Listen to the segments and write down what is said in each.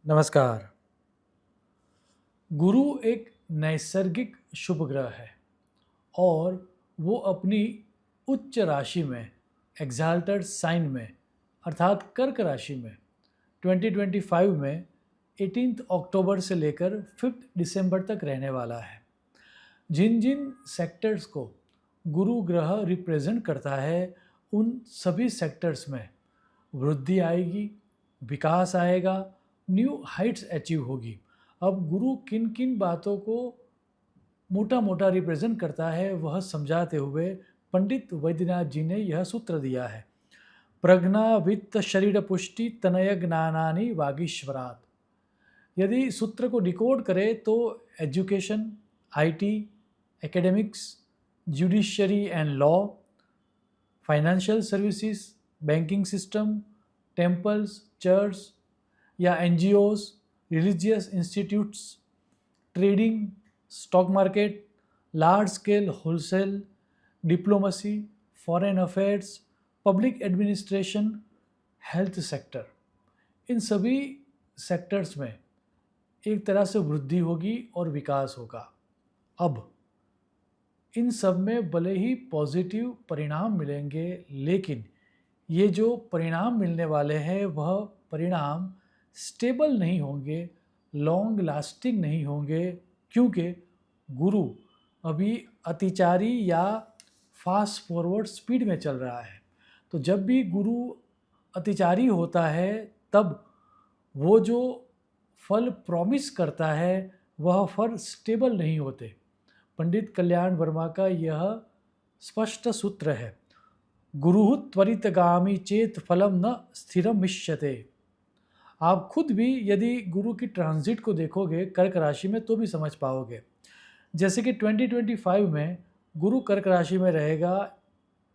नमस्कार। गुरु एक नैसर्गिक शुभ ग्रह है और वो अपनी उच्च राशि में एग्जाल्टेड साइन में अर्थात कर्क राशि में 2025 में 18 अक्टूबर से लेकर 5 दिसंबर तक रहने वाला है। जिन जिन सेक्टर्स को गुरु ग्रह रिप्रेजेंट करता है उन सभी सेक्टर्स में वृद्धि आएगी, विकास आएगा, न्यू हाइट्स अचीव होगी। अब गुरु किन किन बातों को मोटा मोटा रिप्रेजेंट करता है वह समझाते हुए पंडित वैद्यनाथ जी ने यह सूत्र दिया है। प्रज्ञा वित्त शरीर पुष्टि तनय ज्ञानानि वागीश्वरात। यदि सूत्र को डिकोड करें तो education, IT, academics, judiciary and law, financial services, banking system, temples, church या NGOs, religious institutes, trading, stock market, large scale wholesale, diplomacy, foreign affairs, public administration, health sector, इन सभी सेक्टर्स में एक तरह से वृद्धि होगी और विकास होगा। अब इन सब में भले ही पॉजिटिव परिणाम मिलेंगे, लेकिन ये जो परिणाम मिलने वाले हैं वह परिणाम स्टेबल नहीं होंगे, लॉन्ग लास्टिंग नहीं होंगे, क्योंकि गुरु अभी अतिचारी या फास्ट फॉरवर्ड स्पीड में चल रहा है। तो जब भी गुरु अतिचारी होता है तब वो जो फल प्रॉमिस करता है वह फल स्टेबल नहीं होते। पंडित कल्याण वर्मा का यह स्पष्ट सूत्र है, गुरु त्वरितगामी चेत फलम न स्थिरमिष्यते। आप खुद भी यदि गुरु की ट्रांजिट को देखोगे कर्क राशि में तो भी समझ पाओगे। जैसे कि 2025 में गुरु कर्क राशि में रहेगा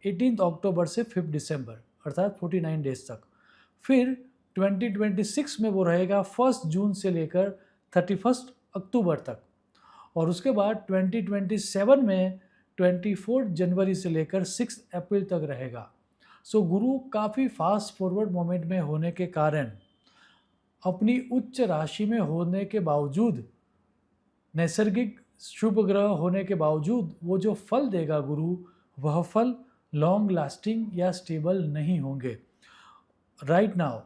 18 अक्टूबर से 5 दिसंबर अर्थात 49 डेज तक। फिर 2026 में वो रहेगा 1 जून से लेकर 31 अक्टूबर तक, और उसके बाद 2027 में 24 जनवरी से लेकर 6 अप्रैल तक रहेगा। सो गुरु काफ़ी फास्ट फॉरवर्ड मोमेंट में होने के कारण अपनी उच्च राशि में होने के बावजूद, नैसर्गिक शुभ ग्रह होने के बावजूद वो जो फल देगा गुरु, वह फल लॉन्ग लास्टिंग या स्टेबल नहीं होंगे। राइट नाउ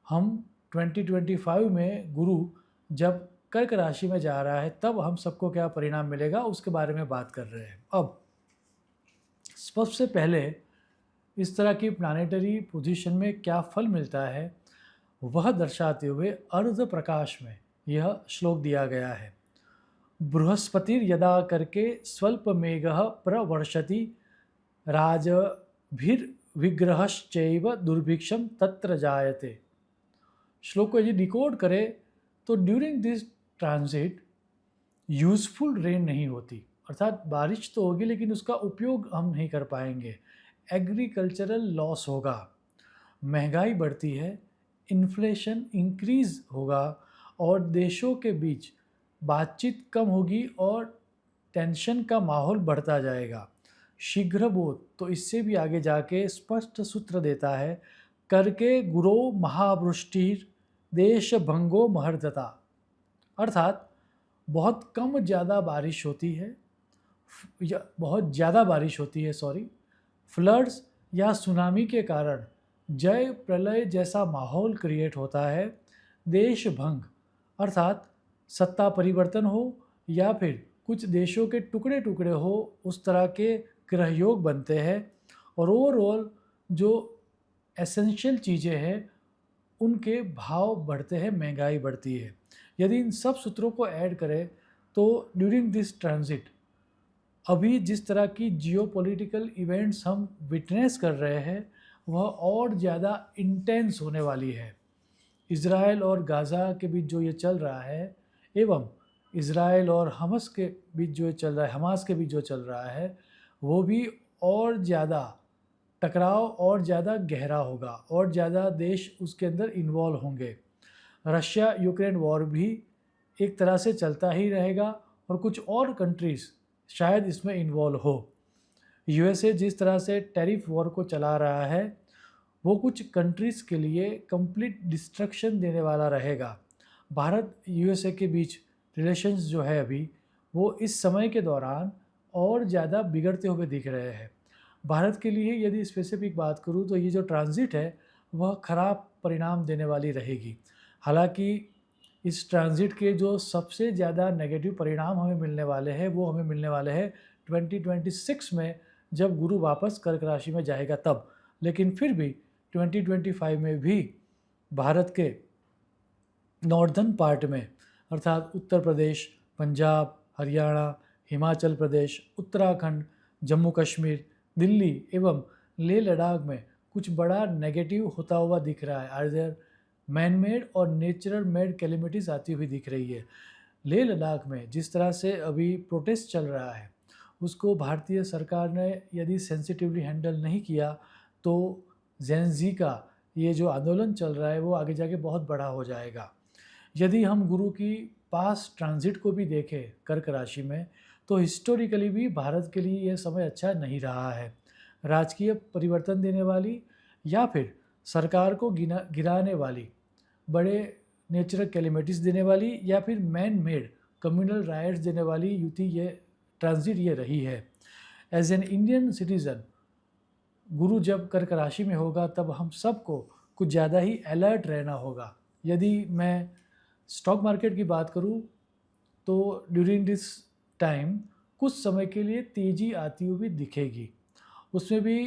हम 2025 में गुरु जब कर्क राशि में जा रहा है तब हम सबको क्या परिणाम मिलेगा उसके बारे में बात कर रहे हैं। अब सबसे पहले इस तरह की प्लानेटरी पोजीशन में क्या फल मिलता है वह दर्शाते हुए अर्ध प्रकाश में यह श्लोक दिया गया है। बृहस्पतिर यदा करके स्वल्प मेघ प्रवर्षति राजभिर्विग्रहश्चैव दुर्भिक्षम तत्र जायते। श्लोक को यदि डिकोड करें तो during this transit useful rain नहीं होती, अर्थात बारिश तो होगी लेकिन उसका उपयोग हम नहीं कर पाएंगे। एग्रीकल्चरल लॉस होगा, महंगाई बढ़ती है, इन्फ्लेशन इंक्रीज होगा और देशों के बीच बातचीत कम होगी और टेंशन का माहौल बढ़ता जाएगा। शीघ्र बोध तो इससे भी आगे जाके स्पष्ट सूत्र देता है, करके गुरो महावृष्टिर देश भंगो महर्दता, अर्थात बहुत कम ज़्यादा बारिश होती है या बहुत ज़्यादा बारिश होती है फ्लड्स या सुनामी के कारण जय प्रलय जैसा माहौल क्रिएट होता है। देश भंग अर्थात सत्ता परिवर्तन हो या फिर कुछ देशों के टुकड़े टुकड़े हो, उस तरह के ग्रह योग बनते हैं और ओवरऑल जो एसेंशियल चीज़ें हैं उनके भाव बढ़ते हैं, महंगाई बढ़ती है। यदि इन सब सूत्रों को ऐड करें तो ड्यूरिंग दिस ट्रांजिट अभी जिस तरह की जियोपॉलिटिकल इवेंट्स हम विटनेस कर रहे हैं वह और ज़्यादा इंटेंस होने वाली है। इज़राइल और गाज़ा के बीच जो ये चल रहा है एवं इज़राइल और हमास के बीच जो चल रहा है वो भी और ज़्यादा टकराव और ज़्यादा गहरा होगा और ज़्यादा देश उसके अंदर इन्वॉल्व होंगे। रशिया यूक्रेन वॉर भी एक तरह से चलता ही रहेगा और कुछ और कंट्रीज़ शायद इसमें इन्वॉल्व हो। यूएसए जिस तरह से टैरिफ वॉर को चला रहा है वो कुछ कंट्रीज़ के लिए कंप्लीट डिस्ट्रक्शन देने वाला रहेगा। भारत यूएसए के बीच रिलेशंस जो है अभी वो इस समय के दौरान और ज़्यादा बिगड़ते हुए दिख रहे हैं। भारत के लिए यदि स्पेसिफिक बात करूँ तो ये जो ट्रांज़िट है वह ख़राब परिणाम देने वाली रहेगी। हालाँकि इस ट्रांज़िट के जो सबसे ज़्यादा नेगेटिव परिणाम हमें मिलने वाले हैं वो हमें मिलने वाले हैं 2026 में, जब गुरु वापस कर्क राशि में जाएगा तब। लेकिन फिर भी 2025 में भी भारत के नॉर्दर्न पार्ट में अर्थात उत्तर प्रदेश, पंजाब, हरियाणा, हिमाचल प्रदेश, उत्तराखंड, जम्मू कश्मीर, दिल्ली एवं लेह लद्दाख में कुछ बड़ा नेगेटिव होता हुआ दिख रहा है। आइदर मैन मेड और नेचुरल मेड कैलेमिटीज़ आती हुई दिख रही है। लेह लद्दाख में जिस तरह से अभी प्रोटेस्ट चल रहा है उसको भारतीय सरकार ने यदि सेंसिटिवली हैंडल नहीं किया तो जेन-ज़ी का ये जो आंदोलन चल रहा है वो आगे जाके बहुत बड़ा हो जाएगा। यदि हम गुरु की पास ट्रांजिट को भी देखें कर्क राशि में तो हिस्टोरिकली भी भारत के लिए यह समय अच्छा नहीं रहा है। राजकीय परिवर्तन देने वाली या फिर सरकार को गिराने वाली, बड़े नेचुरल कैलेमिटीज़ देने वाली या फिर मैन मेड कम्युनल राइट्स देने वाली युति ये ट्रांजिट ये रही है। एज एन इंडियन सिटीज़न गुरु जब कर्क राशि में होगा तब हम सबको कुछ ज़्यादा ही अलर्ट रहना होगा। यदि मैं स्टॉक मार्केट की बात करूं तो ड्यूरिंग दिस टाइम कुछ समय के लिए तेज़ी आती हुई दिखेगी। उसमें भी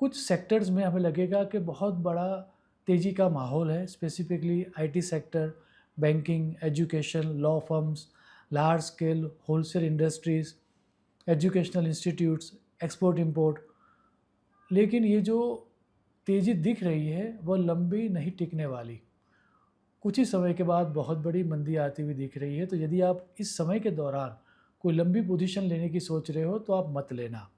कुछ सेक्टर्स में हमें लगेगा कि बहुत बड़ा तेज़ी का माहौल है, specifically IT sector, banking, education, law firms, large scale wholesale industries, educational institutes, export import. लेकिन ये जो तेज़ी दिख रही है वह लंबी नहीं टिकने वाली। कुछ ही समय के बाद बहुत बड़ी मंदी आती हुई दिख रही है। तो यदि आप इस समय के दौरान कोई लंबी पोजीशन लेने की सोच रहे हो तो आप मत लेना।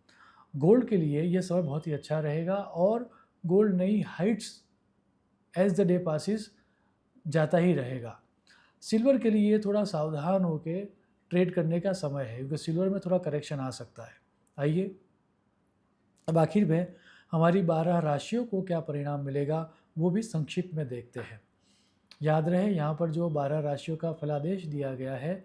गोल्ड के लिए यह समय बहुत ही अच्छा रहेगा और गोल्ड नई heights as the day passes जाता ही रहेगा। सिल्वर के लिए थोड़ा सावधान होकर ट्रेड करने का समय है क्योंकि सिल्वर में थोड़ा करेक्शन आ सकता है। आइए अब आखिर में हमारी 12 राशियों को क्या परिणाम मिलेगा वो भी संक्षिप्त में देखते हैं। याद रहे यहाँ पर जो 12 राशियों का फलादेश दिया गया है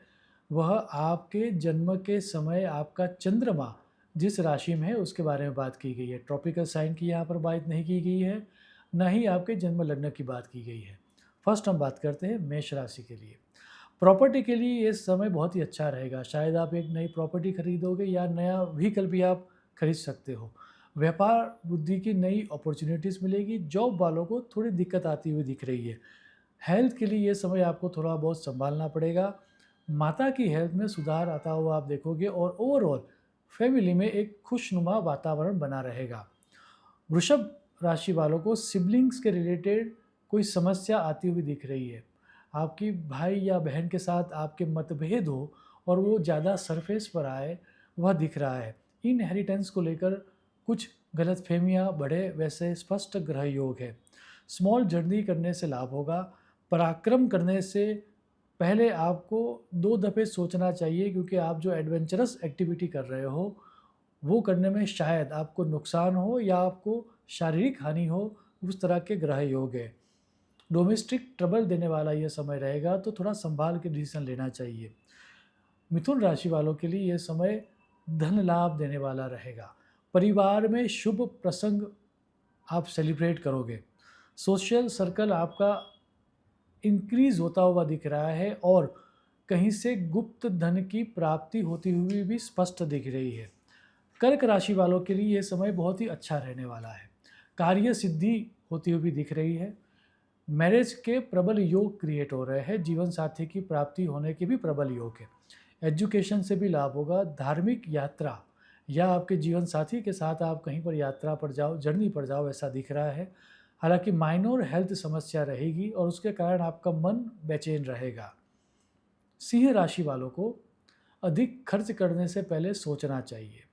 वह आपके जन्म के समय आपका चंद्रमा जिस राशि में है उसके बारे में बात की गई है। ट्रॉपिकल साइन की यहाँ पर बात नहीं की गई है, न ही आपके जन्म लग्न की बात की गई है। फर्स्ट हम बात करते हैं मेष राशि के लिए। प्रॉपर्टी के लिए ये समय बहुत ही अच्छा रहेगा। शायद आप एक नई प्रॉपर्टी खरीदोगे या नया व्हीकल भी आप खरीद सकते हो। व्यापार बुद्धि की नई अपॉर्चुनिटीज़ मिलेगी। जॉब वालों को थोड़ी दिक्कत आती हुई दिख रही है। हेल्थ के लिए ये समय आपको थोड़ा बहुत संभालना पड़ेगा। माता की हेल्थ में सुधार आता हुआ आप देखोगे और ओवरऑल फैमिली में एक खुशनुमा वातावरण बना रहेगा। वृषभ राशि वालों को सिबलिंग्स के रिलेटेड कोई समस्या आती हुई दिख रही है। आपकी भाई या बहन के साथ आपके मतभेद हो और वो ज़्यादा सरफेस पर आए वह दिख रहा है। इनहेरिटेंस को लेकर कुछ गलतफहमियां बढ़े वैसे स्पष्ट ग्रह योग है। स्मॉल जर्नी करने से लाभ होगा। पराक्रम करने से पहले आपको 2 दफ़े सोचना चाहिए क्योंकि आप जो एडवेंचरस एक्टिविटी कर रहे हो वो करने में शायद आपको नुकसान हो या आपको शारीरिक हानि हो, उस तरह के ग्रह योग है। डोमेस्टिक ट्रबल देने वाला यह समय रहेगा तो थोड़ा संभाल के डिसीजन लेना चाहिए। मिथुन राशि वालों के लिए यह समय धन लाभ देने वाला रहेगा। परिवार में शुभ प्रसंग आप सेलिब्रेट करोगे। सोशल सर्कल आपका इंक्रीज होता हुआ दिख रहा है और कहीं से गुप्त धन की प्राप्ति होती हुई भी स्पष्ट दिख रही है। कर्क राशि वालों के लिए यह समय बहुत ही अच्छा रहने वाला है। कार्य सिद्धि होती हुई दिख रही है। मैरिज के प्रबल योग क्रिएट हो रहे हैं। जीवन साथी की प्राप्ति होने के भी प्रबल योग है। एजुकेशन से भी लाभ होगा। धार्मिक यात्रा या आपके जीवन साथी के साथ आप कहीं पर यात्रा पर जाओ, जर्नी पर जाओ, ऐसा दिख रहा है। हालांकि माइनर हेल्थ समस्या रहेगी और उसके कारण आपका मन बेचैन रहेगा। सिंह राशि वालों को अधिक खर्च करने से पहले सोचना चाहिए।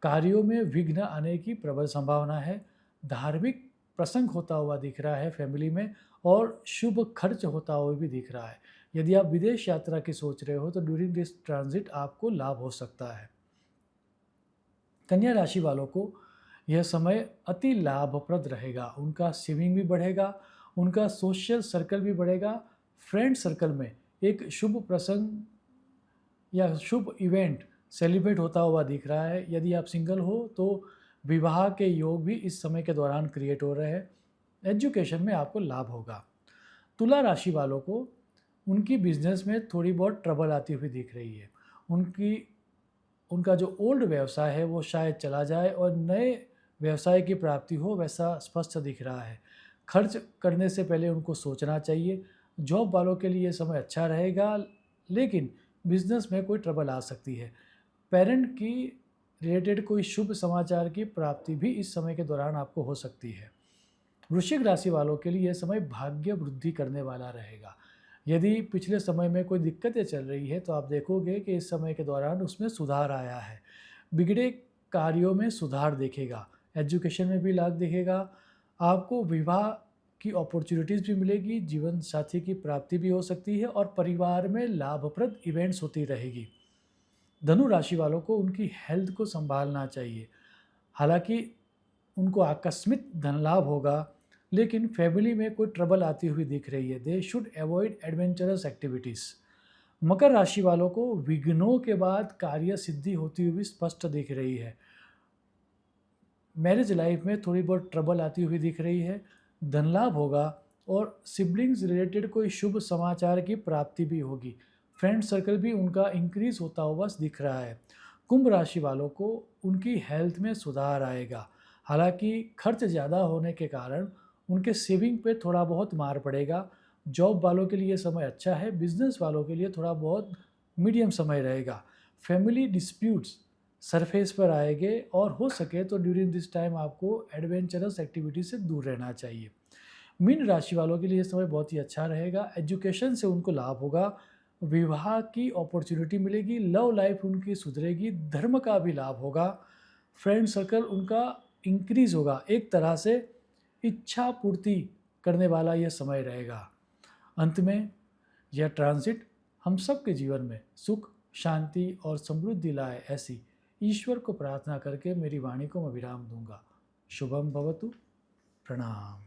कार्यों में विघ्न आने की प्रबल संभावना है। धार्मिक प्रसंग होता हुआ दिख रहा है फैमिली में और शुभ खर्च होता हुआ भी दिख रहा है। यदि आप विदेश यात्रा की सोच रहे हो तो ड्यूरिंग दिस ट्रांजिट आपको लाभ हो सकता है। कन्या राशि वालों को यह समय अति लाभप्रद रहेगा। उनका सेविंग भी बढ़ेगा, उनका सोशल सर्कल भी बढ़ेगा, फ्रेंड सर्कल में एक शुभ प्रसंग या शुभ इवेंट सेलिब्रेट होता हुआ दिख रहा है। यदि आप सिंगल हो तो विवाह के योग भी इस समय के दौरान क्रिएट हो रहे हैं। एजुकेशन में आपको लाभ होगा। तुला राशि वालों को उनकी बिजनेस में थोड़ी बहुत ट्रबल आती हुई दिख रही है। उनका जो ओल्ड व्यवसाय है वो शायद चला जाए और नए व्यवसाय की प्राप्ति हो, वैसा स्पष्ट दिख रहा है। खर्च करने से पहले उनको सोचना चाहिए। जॉब वालों के लिए ये समय अच्छा रहेगा, लेकिन बिजनेस में कोई ट्रबल आ सकती है। पेरेंट की रिलेटेड कोई शुभ समाचार की प्राप्ति भी इस समय के दौरान आपको हो सकती है। वृश्चिक राशि वालों के लिए यह समय भाग्य वृद्धि करने वाला रहेगा। यदि पिछले समय में कोई दिक्कतें चल रही है तो आप देखोगे कि इस समय के दौरान उसमें सुधार आया है। बिगड़े कार्यों में सुधार दिखेगा। एजुकेशन में भी लाभ दिखेगा। आपको विवाह की अपॉर्चुनिटीज़ भी मिलेगी, जीवन साथी की प्राप्ति भी हो सकती है और परिवार में लाभप्रद इवेंट्स होती रहेगी। धनु राशि वालों को उनकी हेल्थ को संभालना चाहिए। हालांकि उनको आकस्मिक धन लाभ होगा, लेकिन फैमिली में कोई ट्रबल आती हुई दिख रही है। They should avoid adventurous activities. मकर राशि वालों को विघ्नों के बाद कार्य सिद्धि होती हुई स्पष्ट दिख रही है। मैरिज लाइफ में थोड़ी बहुत ट्रबल आती हुई दिख रही है। धन लाभ होगा और सिबलिंग्स रिलेटेड कोई शुभ समाचार की प्राप्ति भी होगी। फ्रेंड सर्कल भी उनका इंक्रीज होता हुआ दिख रहा है। कुंभ राशि वालों को उनकी हेल्थ में सुधार आएगा। हालांकि खर्च ज़्यादा होने के कारण उनके सेविंग पे थोड़ा बहुत मार पड़ेगा। जॉब वालों के लिए समय अच्छा है। बिजनेस वालों के लिए थोड़ा बहुत मीडियम समय रहेगा। फैमिली डिस्प्यूट्स सरफेस पर आएंगे और हो सके तो ड्यूरिंग दिस टाइम आपको एडवेंचरस एक्टिविटी से दूर रहना चाहिए। मीन राशि वालों के लिए ये समय बहुत ही अच्छा रहेगा। एजुकेशन से उनको लाभ होगा। विवाह की अपॉर्चुनिटी मिलेगी। लव लाइफ उनकी सुधरेगी। धर्म का भी लाभ होगा। फ्रेंड सर्कल उनका इंक्रीज होगा। एक तरह से इच्छा पूर्ति करने वाला यह समय रहेगा। अंत में यह ट्रांजिट हम सब के जीवन में सुख, शांति और समृद्धि लाए, ऐसी ईश्वर को प्रार्थना करके मेरी वाणी को मैं विराम दूंगा। शुभम भवतु। प्रणाम।